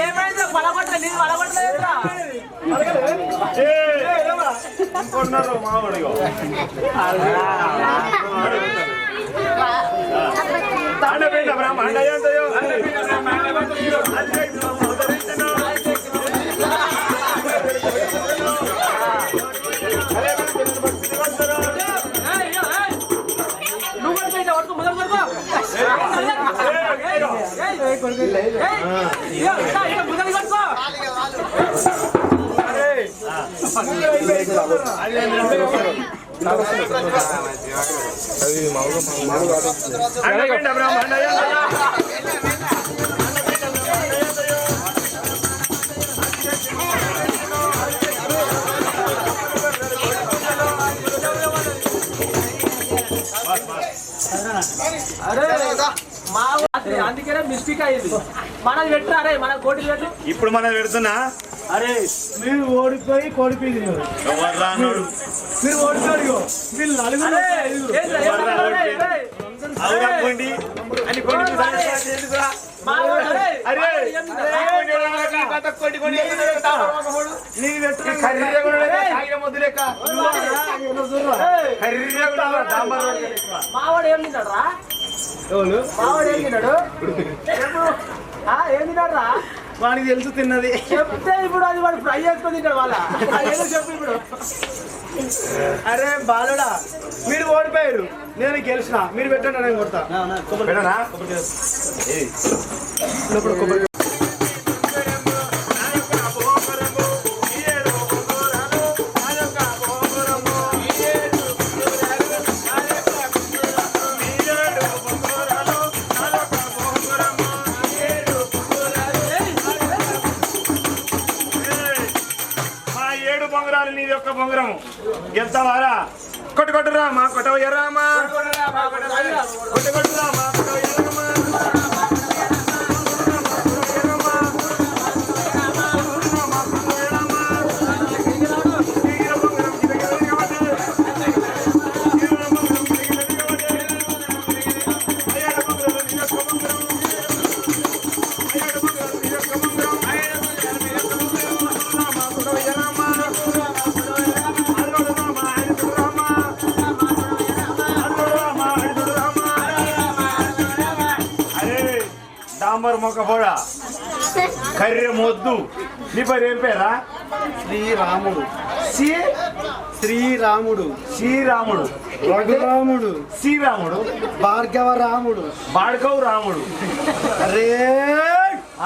ఏమైంది పలగొట్ట నీకు పలగొట్టలేదురా కొన్నారు మావాడిగో అండపిండ బ్రహ్మాండయంతయో అండపిండ బ్రహ్మాండయంతయో ఆదిశక్తి మమ్మల్ని నువ్వు కొడుకు వరకు మొదలు కొడుకో మొదలు కొడుకో అండపిండ బ్రహ్మాండయంతయో అరే మా అందుకనే మిస్టేక్ అయింది మనది పెట్టరా అరే మన కోటి పెట్టు ఇప్పుడు మనం పెడుతున్నా అరే మీరు ఓడిపోయి కోడిపోయి తిన్నారు ఎవరు రానోడు మీరు ఓడిపోయారు వీళ్ళు నలుగురు అరే ఏంట్రా, ఏమన్నా అరే, అరే. అవురా కొండి అని కొండి ఎందుకురా మా వాడు, అరే, అరే మా వాడు ఏం తిన్నారా? నీకు పెట్టిన కర్రీగా కూడా తాగిన మొద్దు లెక్క ఏయ్, కర్రీగా కూడా డాంబర్ రోడ్డు లెక్క. మావాడు ఏం తిన్నాడు రా మావాడు ఏం తిన్నాడు చెప్పు. ఏం తిన్నాడు రా వానికి తెలుసు తిన్నది చెప్తే ఇప్పుడు అది వాడు ఫ్రై చేసుకొని తింటాడు వాళ్ళ ఏదో చెప్పు ఇప్పుడు అరే బాలుడా మీరు ఓడిపోయారు నేను గెలిచిన మీరు పెట్టండి నేను కొడతా పెట్టనా? ఏయ్. మా 7 బొంగరాలు నీది ఒక్క బొంగరము గెలుతావారా కొట్టురా మా కొట్టవ ఎర్రామా కొట్టురా మా కొట్టవ ఎర్రమ్మా డాంబర్ మొక్క పోడా కర్రె మొద్దు నీ పేరు ఏం పేరా శ్రీరాముడు శ్రీరాముడు శ్రీరాముడు రఘురాముడు శ్రీరాముడు భార్గవ రాముడు బాడుకవు రాముడు అరే ఆ?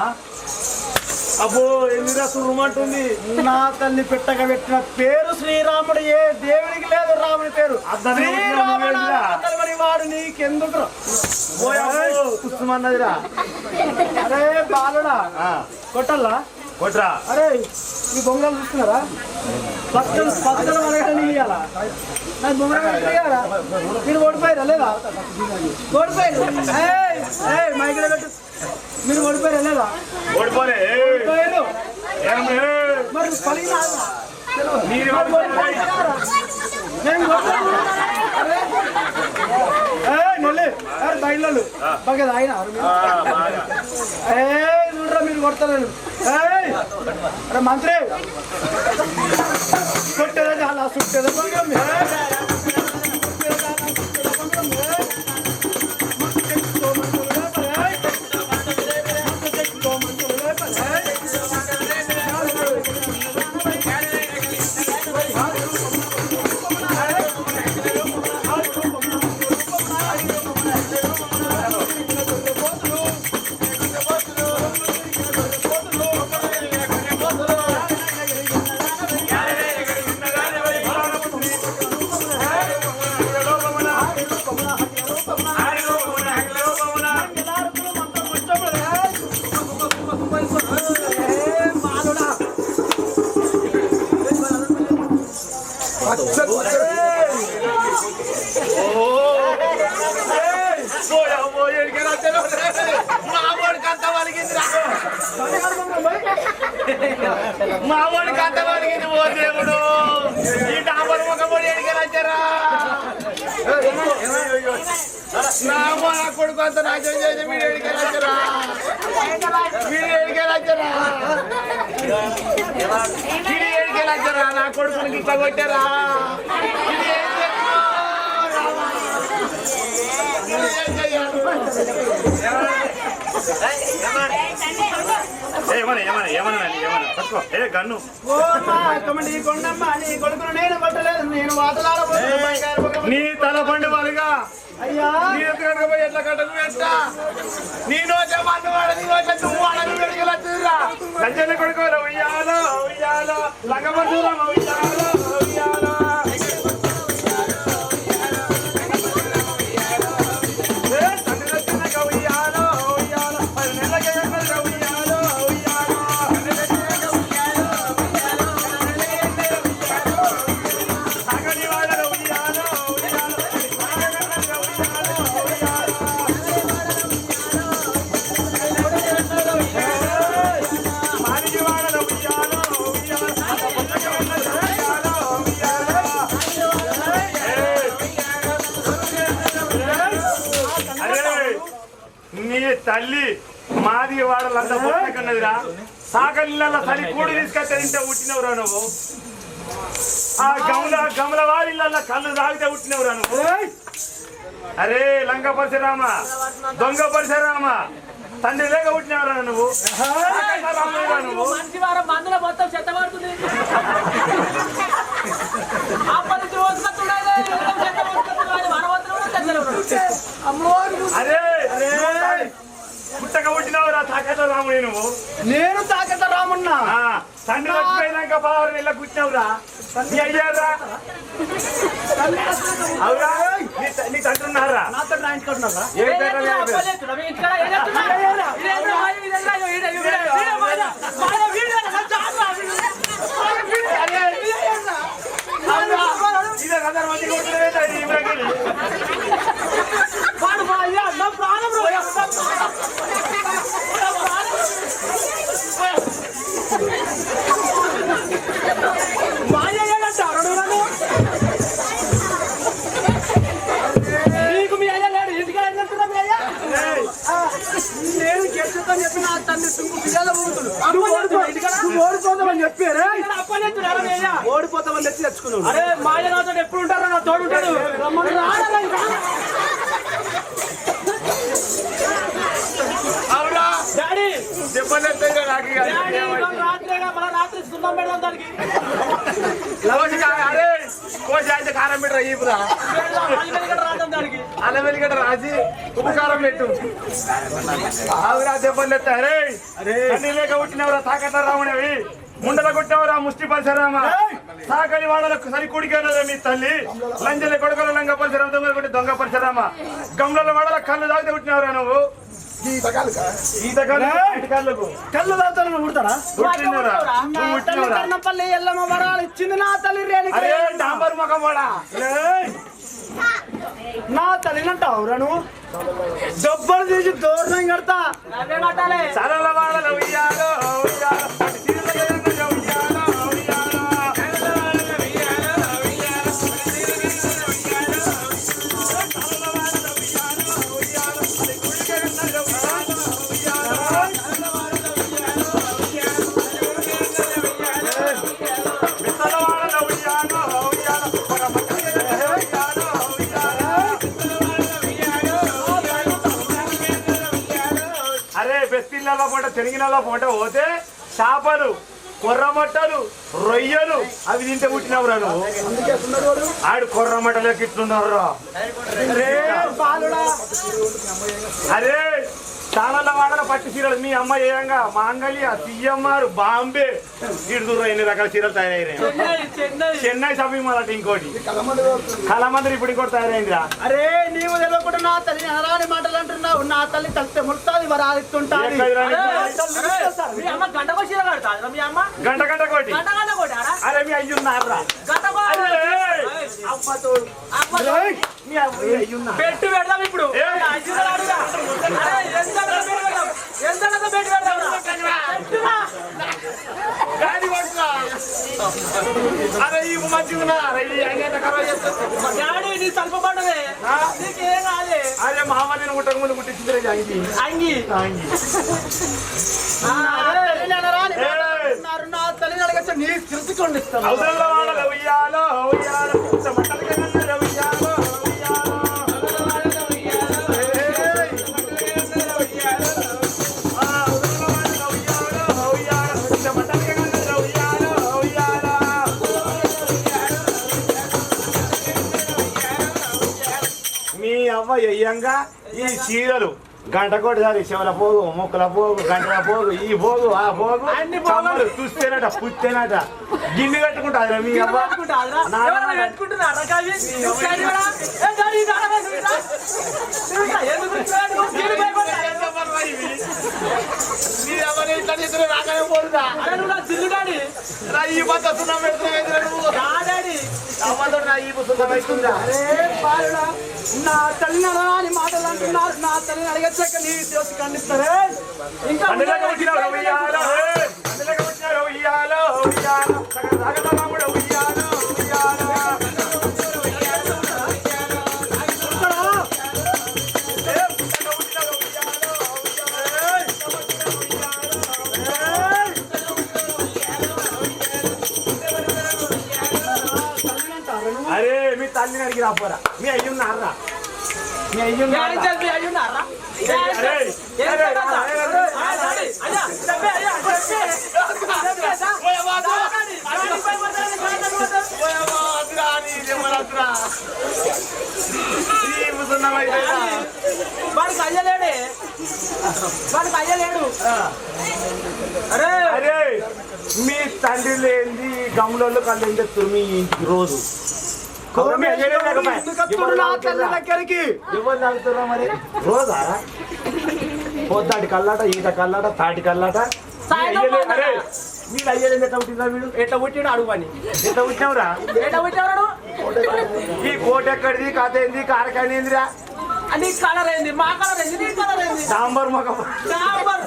అబ్బో ఎందుకు సురుమంటుంది నా తల్లి పెట్టక పెట్టిన పేరు శ్రీరాముడు ఏ దేవుడికి లేదు రాముడి పేరు అర్థమే శ్రీరాముడు ఉందిరా. అతని వాడు నీకెందుకు పుస్తమన్నదిరా అరే బాలుడా కొట్టల్లా కొట్రా అరే ఈ బొంగలు చూస్తున్నారా పక్కన పక్కన అడగాలని ఇయ్యాలా నాకు బొంగలు ఇయ్యాలా మీరు ఓడిపోయారా లేదా ఓడిపోయారు మైకిలో పెట్టు మీరు ఓడిపోయారా లేదా ఓడిపోలే ఓడిపోయారు ఏం లే. మరి పలిగిన మీరు ఓడిపోలే. నేను నెల్లి అరే బయలు బాగా ఆయన బాగా. చూడరా మీరు కొడతారు అరే మంత్రి కొట్టేదా అలా సుట్టేదా మా వాడికి అంత వలిగింది ఓ దేవుడు ఈ డాబర్ ముఖపడి ఎడికెళ్ళొచ్చారా నా కొడుకు అంత నాశనం చేసి మీరు ఎడికెళ్ళొచ్చారా నా కొడుకుని ఇట్లా కొట్టారా గన్ను నీ కొడుకును నేను కొట్టలేదు నేను వాతలాడబోతున్నాను నీ తల పండు వాళ్ళుగా అయ్యా నీ పోయి ఎట్లా కట్టకు పెట్ట నీ నోచ మందు వాడ నీ నోచ నువ్వు వాడని వెడిగలరా లంజన కొడుకోరా ఉయ్యాలో ఉయ్యాలో లంగమూరా ఉయ్యాలో ఉయ్యాలో తల్లి మాది వాడలంతా కన్నదిరా సాకలిళ్ళ తల్లి కూడి తీసుకొస్తే తింటే పుట్టినవురా నువ్వు ఆ గమల వాడిళ్ళ కళ్ళు తాగితే పుట్టినవురా నువ్వు అరే లంక పరిశరామ దొంగ పరిశరామ తండ్రి లేక పుట్టినవరా నువ్వు నువ్వు మంచి వారం మందుల మొత్తం చెత్త పడుతుంది అరే పుట్టక పుట్టినవరా తాకట్ల రాముడి నువ్వు నేను తాకట్ల రామున్నా తండ్రి వచ్చిపోయినాక 16 నెలల కూర్చున్నావురా అయ్యారా అవురా నీ తండ్రి ఉన్నారా నాతో రాయించుకుంటున్నారా ఇదే అందరు మంది నీకు మీ అయ్యా లేడు ఇంటికి వెళ్తున్నా మీ అయ్యా నేను గెలుచుతో చెప్పి నా తండ్రి తుంగు పిల్లలు ఓడిపోతామని చెప్పారే ఓడిపోతామని తెచ్చి తెచ్చుకున్నావు అరే మా అయ్య నాతో ఎప్పుడు ఉంటారా నా తోడు ఉంటాడు డాడీ రాత్రి సున్నం పెడదాం దానికి అరే కోసి అయితే కారం పెట్టరా ఈపురా రాద్దాం దానికి అల్లం వెల్లిగడ్డ రాసి ఉప్పు కారం పెట్టు ఆవురా దెబ్బలు ఎత్తారే అన్ని లేక పుట్టినవరా తాకట్ల రాముడవి ముండల కొట్టినవరా ముష్టి పరిసరామా సాకలి వాడలకు సరి కుడికెళ్ళదా మీ తల్లి లంజల కొడుకుల లంగ పరిసరం దొంగ కొట్టి దొంగ పరిసరామా గమ్ల వాడల కళ్ళు తాగితే పుట్టినవరా నువ్వు కళ్ళు తాగుతాను పుడతారా కన్నపల్లి ఎల్లమ్మ వరాలు ఇచ్చింది నా తల్లి డాంబర్ ముఖం కూడా నా తల్లినంటావురా నువ్వు దెబ్బలు తీసి దూరం కడతా సరళ వాడలు ఉయ్యాలో బెస్తిళ్ళలో పూట చెనిగినలో పూట పోతే చేపలు కొర్రమట్టలు రొయ్యలు అవి తింటే పుట్టినవురా నువ్వు ఆడు కొర్రమట్టలకి ఇట్లున్నావురా అరే చాలా వాడల పట్టు చీరలు మీ అమ్మ ఏయంగా మాంగళ్య సిఎంఆర్ బాంబే ఇడుదురు ఎన్ని రకాల చీరలు తయారైనాయి చెన్నై షాపింగ్ మాల్ అంటే ఇంకోటి కలమందరి ఇప్పుడు ఇంకోటి తయారైందిరా అరే నీవు తెలియకుండా నా తల్లి అనరాని మాటలు అంటున్నావు నా తల్లి తల్లితే ముడతాది వరాలిస్తుంటాది గంట గంట కోటి అరే మీ అయ్యున్నారా పెట్టు పెడదాం ఇప్పుడు ఎంత పెట్టి పెడదాం మంచిగా డాడీ నీ తలుపు పడవే నీకేం కాలే అదే మహామతిని కుట్టక ముందు కుట్టించింది అంగి నా తల్లిని అడగచ్చా నీ తెలుసుకోండి ఇస్తాను అవసరంలో వాళ్ళ ఉయ్యాలో ఉయ్యాలో మీ అవ్వ ఎయ్యంగా ఈ చీరలు గంట కొట్టదారి శివల పోగు మొక్కల పోగు గంటల పోగు ఈ పోగు ఆ పోగు అన్ని కమ్మలు చూస్తేనట పుస్తేనట గిన్నె కట్టుకుంటారా మీ అవ్వ నా తల్లి అని మాటలు అంటున్నారు నా తల్లిని అడగచ్చాక నీ చేసి ఖండిస్తారే ఇంకా అరే మీ తల్లిని అడిగి రాపోరా మీ అయ్యున్నారా మీ అయ్యున్నారా వాడికి అయ్యలేడే వాడికి అయ్యలేడు అరే అరే మీ తండ్రి లేని గమ్ములలో కళ్ళు ఏం చెప్తారు మీ ఇంటికి రోజు దగ్గరికి ఎవరు తాగుతారా మరి రోజా పొద్దాటి కల్లాట ఈత కల్లాట తాటి కల్లాట మీరు అయ్యేది ఎట్లా పుట్టిందా వీడు ఎట్లా పుట్టిడు అడుగు పని ఎట్లా పుట్టినవురా ఎట్లా పుట్టాడు ఈ కోట ఎక్కడిది కథ ఏంది కారకాయ ఏందిరా నీ కలర్ ఏంది మా కలర్ ఏంది నీ కలర్ ఏంది సాంబార్ మొక్క సాంబార్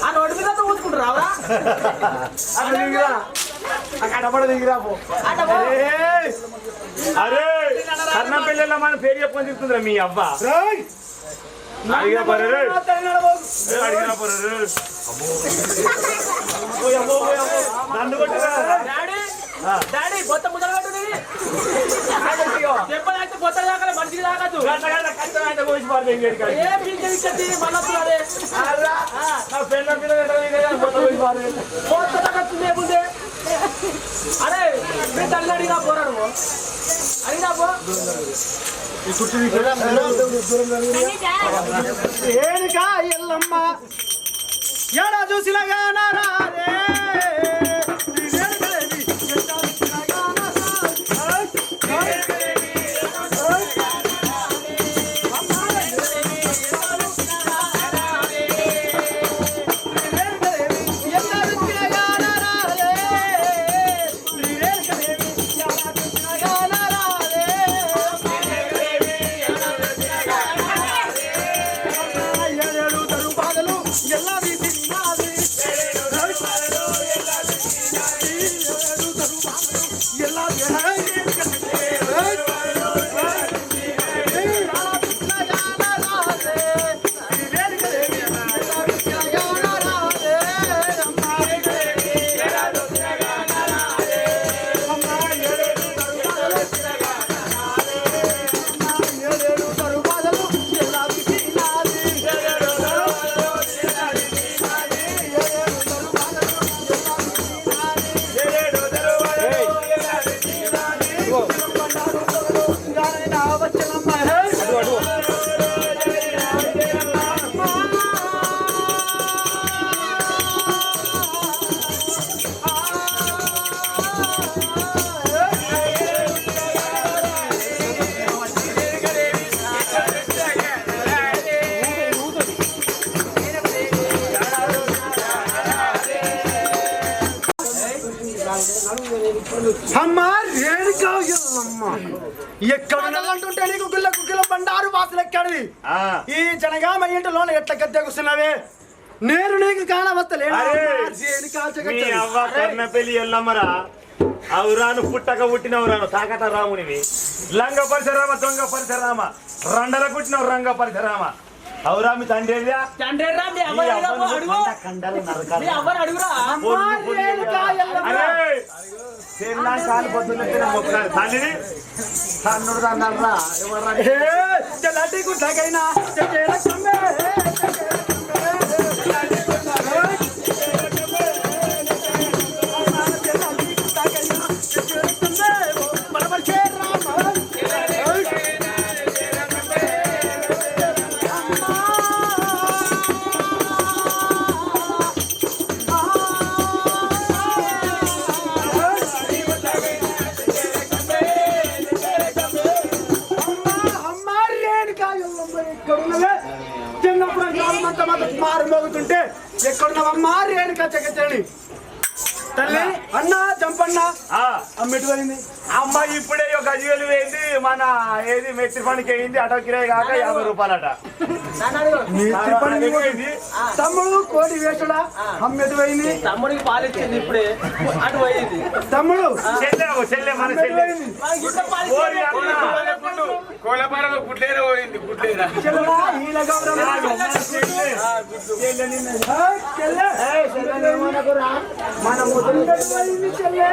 ఆ రోడ్డు మీద ఊసుకుంటున్నావురా అక్కడ దిగిరా కడపడ దిగిరా పో అరే కర్ణం పెళ్ళిలో మన పేరు చెప్పుకొని చెప్తుందిరా మీ అవ్వ అడిగిన పర్రే అడిగిన పర్రే నన్ను కొట్టిరా డాడీ బొత్త ముద్దలు కట్టు చెప్పాలంటే బొత్త దాకా మనిషికి దాకదు ఏ పిలిచి మనప్పుడే నా పెళ్ళ బొత్త దాకస్తుంది ఏముంది అరే మీ తల్లి అడిగినా పోరాడు అడిగినా పో ఏనుక ఎల్లమ్మ ఎడా చూసిలాగా నారే అమ్మ రేణుకా ఎల్లమ్మ ఎక్కడ అంటుంటే నీకు గుల్ల గుగ్గిల బండారు వాసన ఎక్కడిది ఈ జనగామ ఇంటిలో ఎట్ల గద్దె కూర్చున్నావే నేను నీకు కానవస్తలే పెళ్లి ఎల్లమ్మరా అవురాను పుట్టక పుట్టినవురాను తాకట రామునివి లంగ పరిసరామ దొంగ పరిసరామ రండల పుట్టినవు రంగ పరిసరామ అవురా మీ తండ్రి ఏదిరా? అరే, చెల్లా కాలు పొద్దున్న ఒకసారి తల్లిని తన్నుడు తన్నారా ఎవర్రా? చెల్లటి గుడ్డకైనా చిన్నప్పుడు మారు మోగుతుంటే ఎక్కడున్నావమ్మా రేణుకా చక్కచని తల్లి అన్న చంపన్న అమ్మిటి పోయింది అమ్మ ఇప్పుడే ఒక 10,000 వేయింది మన ఏది మెత్తి పనికి అయింది అటో కిరాయి కాక 50 రూపాయలట మేస్త్రి పని పోయింది. తమ్ముడు కోడి వేసుడా అమ్మిటి పోయింది తమ్ముడికి పాలిచ్చింది ఇప్పుడే అటు పోయింది తమ్ముడు చెల్లె మన చెల్లె ఓరి అన్న. కోలపాలలో గుడ్లేరా పోయింది గుడ్లేరా చెల్లెలా ఈల గౌరవం మన ముద్దు పోయింది చెల్లె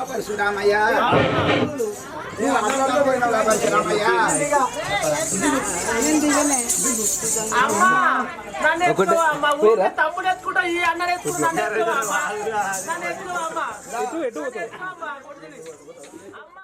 పరశురామయ్య నువ్వు అన్నంలో పోయినావు పరశురామయ్య అమ్మా నన్ను ఎత్తుకో అమ్మా ఊరికే తమ్ముడు ఎత్తుకుంటా ఈ అన్న ఎత్తుకుంటా నన్ను ఎత్తుకో అమ్మా నన్ను ఎత్తుకో అమ్మా అమ్మా